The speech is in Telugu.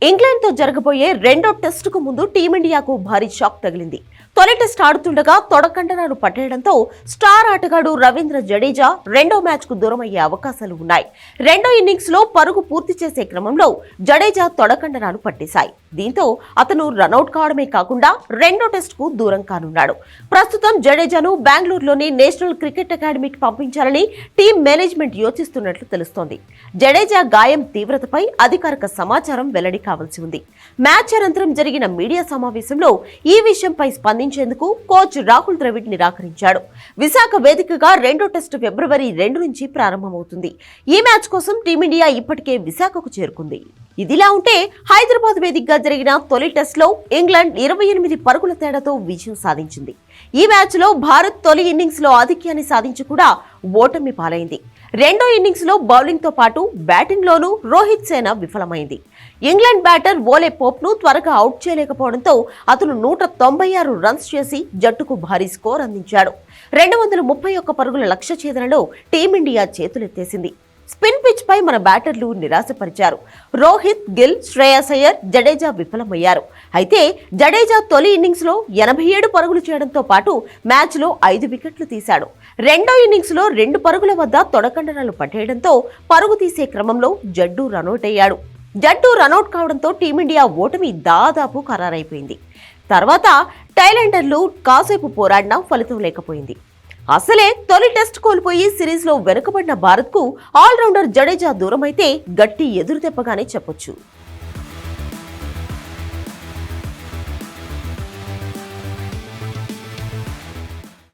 ఇంగ్లాండ్తో జరగబోయే రెండో టెస్టుకు ముందు టీమిండియాకు భారీ షాక్ తగిలింది. తొలి టెస్ట్ ఆడుతుండగా తొడకండరాలు పట్టేయడంతో స్టార్ ఆటగాడు రవీంద్ర జడేజా రెండో మ్యాచ్కు దూరమయ్యే అవకాశాలు ఉన్నాయి. రెండో ఇన్నింగ్స్లో పరుగు పూర్తి చేసే క్రమంలో జడేజా తొడకండరాలు పట్టేశాయి. దీంతో అతను రనౌట్ కావడమే కాకుండా రెండో టెస్టుకు దూరం కానున్నాడు. ప్రస్తుతం జడేజాను బెంగళూరులోని నేషనల్ క్రికెట్ అకాడమీకి పంపించాలని టీం మేనేజ్మెంట్ యోచిస్తున్నట్లు తెలుస్తోంది. జడేజా గాయం తీవ్రతపై అధికారిక సమాచారం వెల్లడి కావాల్సి ఉంది. మ్యాచ్ అనంతరం జరిగిన మీడియా సమావేశంలో ఈ విషయంపై స్పందించేందుకు కోచ్ రాహుల్ ద్రవిడ్ నిరాకరించాడు. విశాఖ వేదికగా రెండో టెస్టు ఫిబ్రవరి 2 నుంచి ప్రారంభమవుతుంది. ఈ మ్యాచ్ కోసం టీమిండియా ఇప్పటికే విశాఖకు చేరుకుంది. ఇదిలా ఉంటే హైదరాబాద్ వేదికగా జరిగిన తొలి టెస్టులో ఇంగ్లాండ్ 28 పరుగుల తేడాతో విజయం సాధించింది. ఈ మ్యాచ్ లో భారత్ తొలి ఇన్నింగ్స్ లో ఆధిక్యాన్ని సాధించి కూడా ఓటమి పాలైంది. రెండో ఇన్నింగ్స్ లో బౌలింగ్ తో పాటు బ్యాటింగ్ లోనూ రోహిత్ సేన విఫలమైంది. ఇంగ్లాండ్ బ్యాటర్ ఓలే పోప్ ను త్వరగా అవుట్ చేయలేకపోవడంతో అతను 196 రన్స్ చేసి జట్టుకు భారీ స్కోర్ అందించాడు. 231 పరుగుల లక్ష్య ఛేదనలో టీమిండియా చేతులెత్తేసింది. స్పిన్ పిచ్ పై మన బ్యాటర్లు నిరాశపరిచారు. రోహిత్, గిల్, శ్రేయస్ అయ్యర్, జడేజా విఫలమయ్యారు. అయితే జడేజా తొలి ఇన్నింగ్స్ లో 87 పరుగులు చేయడంతో పాటు మ్యాచ్ లో 5 వికెట్లు తీశాడు. రెండో ఇన్నింగ్స్ లో 2 పరుగుల వద్ద తొడకండరాలు పట్టేయడంతో పరుగు తీసే క్రమంలో జడ్డు రనౌట్ అయ్యాడు. జడ్డు రనౌట్ కావడంతో టీమిండియా ఓటమి దాదాపు ఖరారైపోయింది. తర్వాత టైలెండర్లు కాసేపు పోరాడినా ఫలితం లేకపోయింది. అసలే తొలి టెస్ట్ కోల్పోయి సిరీస్ లో వెనుకబడిన భారత్ కు ఆల్రౌండర్ జడేజా దూరమైతే గట్టి ఎదురుదెబ్బగానే చెప్పొచ్చు.